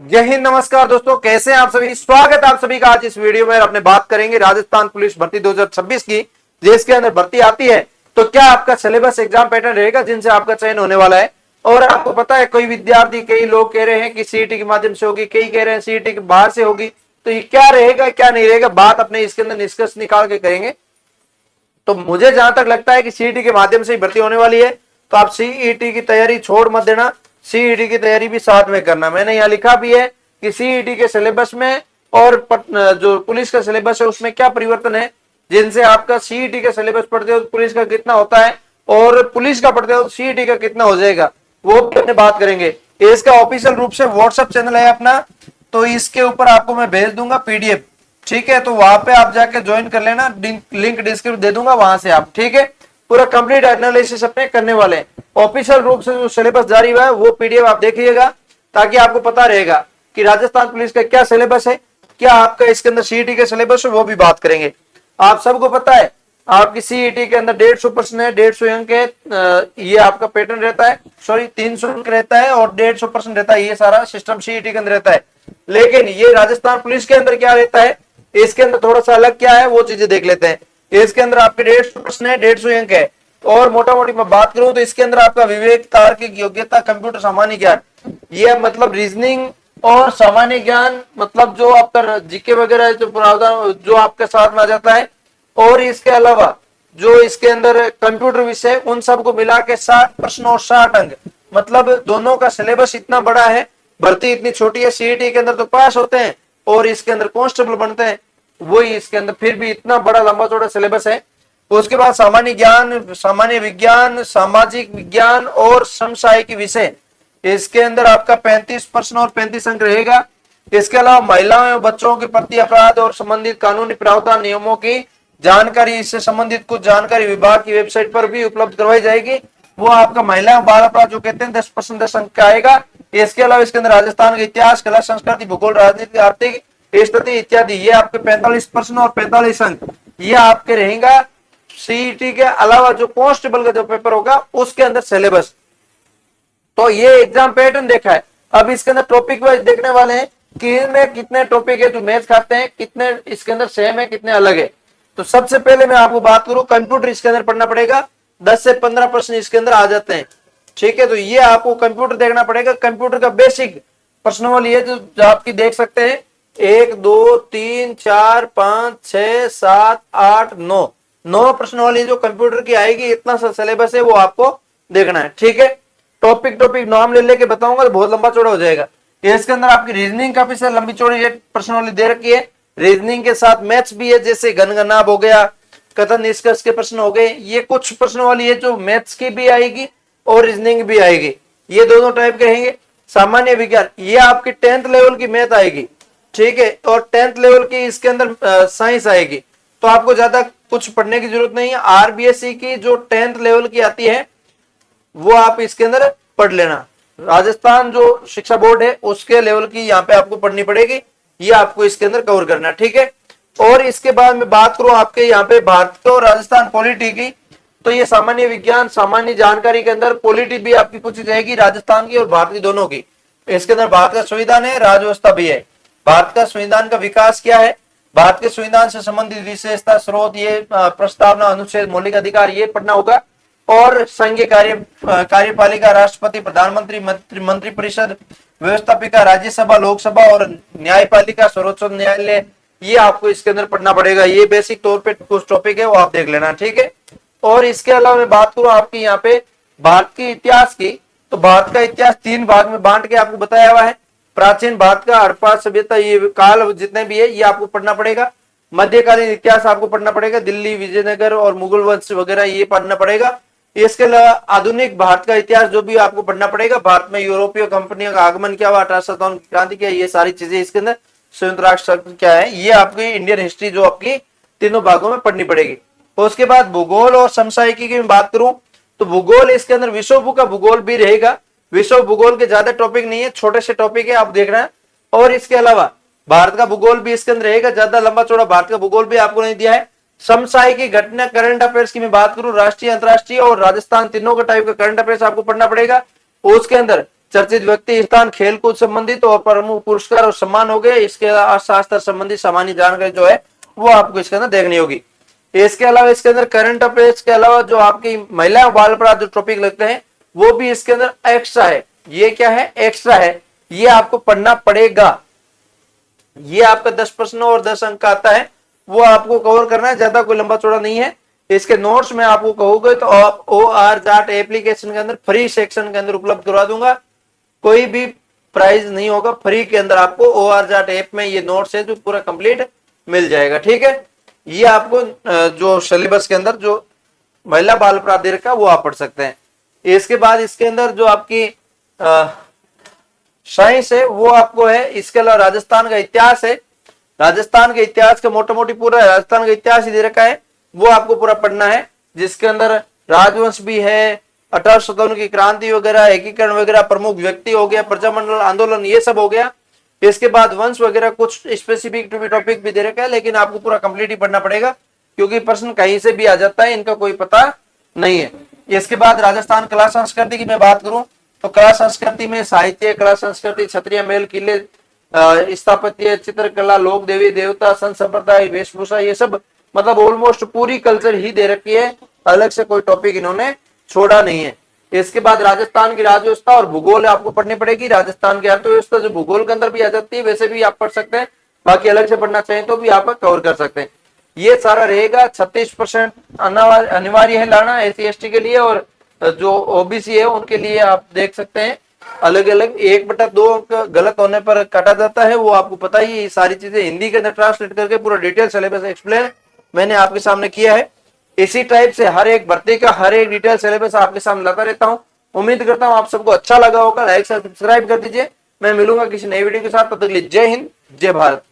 जय हिंद, नमस्कार दोस्तों, कैसे हैं आप सभी। स्वागत है आप सभी का आज इस वीडियो में। अपने बात करेंगे राजस्थान पुलिस भर्ती 2026 की, जिसके अंदर भर्ती आती है तो क्या आपका सिलेबस एग्जाम पैटर्न रहेगा जिनसे आपका चयन होने वाला है। और आपको पता है कोई विद्यार्थी, कई लोग कह रहे हैं कि सीईटी के माध्यम से होगी, कई कह रहे हैं सीईटी के बाहर से होगी। तो ये क्या रहेगा क्या नहीं रहेगा, बात अपने इसके अंदर निष्कर्ष निकाल के करेंगे। तो मुझे जहां तक लगता है कि सीईटी के माध्यम से ही भर्ती होने वाली है, तो आप सीईटी की तैयारी छोड़ मत देना, सीईटी की तैयारी भी साथ में करना। मैंने यहाँ लिखा भी है कि सीईटी के सिलेबस में और जो पुलिस का सिलेबस है उसमें क्या परिवर्तन है, जिनसे आपका सीईटी का सिलेबस पढ़ते हो पुलिस का कितना होता है और पुलिस का पढ़ते हो सीईटी का कितना हो जाएगा, वो भी अपने बात करेंगे। इसका ऑफिशियल रूप से व्हाट्सएप चैनल है अपना, तो इसके ऊपर आपको मैं भेज दूंगा पीडीएफ। ठीक है, तो वहां पे आप जाके ज्वाइन कर लेना, लिंक डिस्क्रिप्शन दे दूंगा, वहां से आप ठीक है पूरा कंप्लीट एनालिसिस अपने करने वाले हैं। ऑफिशियल रूप से जो सिलेबस जारी हुआ है वो पीडीएफ आप देखिएगा, ताकि आपको पता रहेगा कि राजस्थान पुलिस का क्या सिलेबस है, क्या आपका इसके अंदर सीईटी का सिलेबस है, वो भी बात करेंगे। आप सबको पता है आपकी सीईटी के अंदर 150 प्रश्न है, 150 अंक है। ये आपका पैटर्न रहता है, सॉरी 300 अंक रहता है और 150 प्रश्न रहता है। ये सारा सिस्टम सीईटी के अंदर रहता है। लेकिन ये राजस्थान पुलिस के अंदर क्या रहता है, इसके अंदर थोड़ा सा अलग क्या है वो चीजें देख लेते हैं। इसके अंदर आपके 150 प्रश्न है, 150 अंक है। और मोटा मोटी मैं बात करूं तो इसके अंदर आपका विवेक, तार्किक, योग्यता, कंप्यूटर, सामान्य ज्ञान, ये मतलब रीजनिंग और सामान्य ज्ञान, मतलब जो आपका जीके वगैरह है, जो प्रावधान जो आपके साथ में आ जाता है। और इसके अलावा जो इसके अंदर कंप्यूटर विषय, उन सबको मिला के 60 प्रश्न और 60 अंक, मतलब दोनों का सिलेबस इतना बड़ा है। भर्ती इतनी छोटी है, सीईटी के अंदर तो पास होते हैं और इसके अंदर कांस्टेबल बनते हैं, वही इसके अंदर फिर भी इतना बड़ा लंबा चौड़ा सिलेबस है। उसके बाद सामान्य ज्ञान, सामान्य विज्ञान, सामाजिक विज्ञान और समसामयिक विषय, इसके अंदर आपका 35 प्रश्न और 35 अंक रहेगा। इसके अलावा महिलाओं एवं बच्चों के प्रति अपराध और संबंधित कानूनी प्रावधान नियमों की जानकारी, इससे संबंधित कुछ जानकारी विभाग की वेबसाइट पर भी उपलब्ध करवाई जाएगी। वो आपका महिला एवं बाल अपराध जो कहते हैं 10% 10 अंक का आएगा। इसके अलावा इसके अंदर राजस्थान का इतिहास, कला, संस्कृति, भूगोल, राजनीति, आर्थिक स्थिति इत्यादि, ये आपके 45 प्रश्न और 45 अंक ये आपके रहेगा। सीईटी के अलावा जो कांस्टेबल का जो पेपर होगा उसके अंदर सिलेबस, तो ये एग्जाम पैटर्न देखा है। अब इसके अंदर टॉपिक वाइज देखने वाले हैं कि इनमें कितने टॉपिक है जो मैच खाते हैं, कितने इसके अंदर सेम है, कितने अलग है। तो सबसे पहले मैं आपको बात करूं, कंप्यूटर इसके अंदर पढ़ना पड़ेगा। 10 से 15 प्रश्न इसके अंदर आ जाते हैं। ठीक है, तो ये आपको कंप्यूटर देखना पड़ेगा। कंप्यूटर का बेसिक प्रश्नावली है जो आपकी देख सकते हैं, 1 2 3 4 5 6 7 8 9 प्रश्नावली जो कंप्यूटर की आएगी। इतना सा सिलेबस है, वो आपको देखना है। ठीक है, टॉपिक नाम ले लेके बताऊंगा तो बहुत लंबा चौड़ा हो जाएगा। इसके अंदर आपकी रीजनिंग काफी सारी लंबी चौड़ी प्रश्नावली दे रखी है। रीजनिंग के साथ मैथ्स भी है, जैसे गणगनाब हो गया, कथन निष्कर्ष के प्रश्न हो गए। ये कुछ प्रश्नावली है जो मैथ्स की भी आएगी और रीजनिंग भी आएगी, ये दोनों टाइप के रहेंगे। सामान्य विज्ञान, ये आपकी 10th लेवल की मैथ आएगी। ठीक है, और 10th लेवल की इसके अंदर साइंस आएगी। तो आपको ज्यादा कुछ पढ़ने की जरूरत नहीं है। आरबीएससी की जो 10th लेवल की आती है वो आप इसके अंदर पढ़ लेना। राजस्थान जो शिक्षा बोर्ड है उसके लेवल की यहाँ पे आपको पढ़नी पड़ेगी, ये आपको इसके अंदर कवर करना। ठीक है, और इसके बाद में बात करूं आपके यहाँ पे भारत और राजस्थान पॉलिटी की, तो ये सामान्य विज्ञान, सामान्य जानकारी के अंदर पॉलिटी भी आपकी पूछी जाएगी, राजस्थान की और भारत की दोनों की। इसके अंदर भारत का संविधान है, राजव्यवस्था भी है। भारत का संविधान का विकास क्या है, भारत के संविधान से संबंधित विशेषता, स्रोत, ये प्रस्तावना, अनुच्छेद, मौलिक अधिकार, ये पढ़ना होगा। और संघीय कार्यपालिका, राष्ट्रपति, प्रधानमंत्री, मंत्री परिषद, व्यवस्थापिका, राज्यसभा, लोकसभा और न्यायपालिका, सर्वोच्च न्यायालय, ये आपको इसके अंदर पढ़ना पड़ेगा। ये बेसिक तौर पे कुछ टॉपिक है, वो आप देख लेना। ठीक है, और इसके अलावा मैं बात करूं आपकी यहाँ पे भारत के इतिहास की, तो भारत का इतिहास 3 भाग में बांट के आपको बताया हुआ है। प्राचीन भारत का, हड़प्पा सभ्यता, ये काल जितने भी है ये आपको पढ़ना पड़ेगा। मध्यकालीन इतिहास आपको पढ़ना पड़ेगा, दिल्ली, विजयनगर और मुगल वंश वगैरह ये पढ़ना पड़ेगा। इसके अलावा आधुनिक भारत का इतिहास जो भी आपको पढ़ना पड़ेगा, भारत में यूरोपीय कंपनियों का आगमन क्या हुआ, 1857 की क्रांति क्या, ये सारी चीजें इसके अंदर, संयुक्त राष्ट्र क्या है, ये आपकी इंडियन हिस्ट्री जो आपकी तीनों भागों में पढ़नी पड़ेगी। और उसके बाद भूगोल और समसामयिकी की बात करूं तो भूगोल, इसके अंदर विश्व का भूगोल भी रहेगा। विश्व भूगोल के ज्यादा टॉपिक नहीं है, छोटे से टॉपिक है, आप देख रहे हैं। और इसके अलावा भारत का भूगोल भी इसके अंदर रहेगा, ज्यादा लंबा चौड़ा भारत का भूगोल भी आपको नहीं दिया है। समसामयिकी घटना, करंट अफेयर्स की मैं बात करूं, राष्ट्रीय, अंतरराष्ट्रीय और राजस्थान तीनों का टाइप का करंट अफेयर्स आपको पढ़ना पड़ेगा। उसके अंदर चर्चित व्यक्ति स्थान, खेल कूद संबंधित और प्रमुख पुरस्कार और सम्मान हो गए। इसके अलावा शास्त्र संबंधी सामान्य जानकारी जो है वो आपको इसके अंदर देखनी होगी। इसके अलावा इसके अंदर करंट अफेयर्स के अलावा जो आपकी महिला और बाल अपराध जो टॉपिक लगते हैं वो भी इसके अंदर एक्स्ट्रा है। ये क्या है? एक्स्ट्रा है, ये आपको पढ़ना पड़ेगा। ये आपका 10 प्रश्न और 10 अंक आता है, वो आपको कवर करना है, ज्यादा कोई लंबा चौड़ा नहीं है। इसके नोट्स में आपको कहोगे तो आप OR जाट एप्लीकेशन के अंदर फ्री सेक्शन के अंदर उपलब्ध करवा दूंगा। कोई भी प्राइस नहीं होगा, फ्री के अंदर आपको OR जाट ऐप में ये नोट्स है जो पूरा कंप्लीट मिल जाएगा। ठीक है, ये आपको जो सिलेबस के अंदर जो महिला बाल अपराध का वो आप पढ़ सकते हैं। इसके बाद इसके अंदर जो आपकी साइंस है वो आपको है। इसके अलावा राजस्थान का इतिहास है, राजस्थान के इतिहास का मोटा मोटी पूरा राजस्थान का इतिहास ही दे रखा है, वो आपको पूरा पढ़ना है, जिसके अंदर राजवंश भी है, 1857 की क्रांति वगैरह, एकीकरण वगैरह, प्रमुख व्यक्ति हो गया, प्रजामंडल आंदोलन, ये सब हो गया। इसके बाद वंश वगैरह कुछ स्पेसिफिक टॉपिक भी दे रखा है, लेकिन आपको पूरा कंप्लीट ही पढ़ना पड़ेगा क्योंकि प्रश्न कहीं से भी आ जाता है, इनका कोई पता नहीं है। इसके बाद राजस्थान कला संस्कृति की मैं बात करूं तो कला संस्कृति में साहित्य, कला संस्कृति, क्षत्रिय मेल, किले, स्थापत्य, चित्रकला, लोक देवी देवता, संत संप्रदाय, वेशभूषा, ये सब मतलब ऑलमोस्ट पूरी कल्चर ही दे रखी है, अलग से कोई टॉपिक इन्होंने छोड़ा नहीं है। इसके बाद राजस्थान की राज्यव्यवस्था और भूगोल आपको पढ़नी पड़ेगी। राजस्थान की अर्थव्यवस्था जो भूगोल के अंदर भी आ जाती है, वैसे भी आप पढ़ सकते हैं, बाकी अलग से पढ़ना चाहें तो भी आप कवर कर सकते हैं। ये सारा रहेगा। 36% अनिवार्य है लाना SC/ST के लिए, और जो OBC है उनके लिए आप देख सकते हैं अलग अलग 1/2 अंक गलत होने पर काटा जाता है, वो आपको पता ही। ये सारी चीजें हिंदी के अंदर ट्रांसलेट करके पूरा डिटेल सिलेबस एक्सप्लेन मैंने आपके सामने किया है। इसी टाइप से हर एक भर्ती का हर एक डिटेल सिलेबस आपके सामने लाता रहता हूं। उम्मीद करता हूं आप सबको अच्छा लगा होगा। लाइक सब्सक्राइब कर दीजिए। मैं मिलूंगा किसी नई वीडियो के साथ, तब तक के लिए जय हिंद, जय भारत।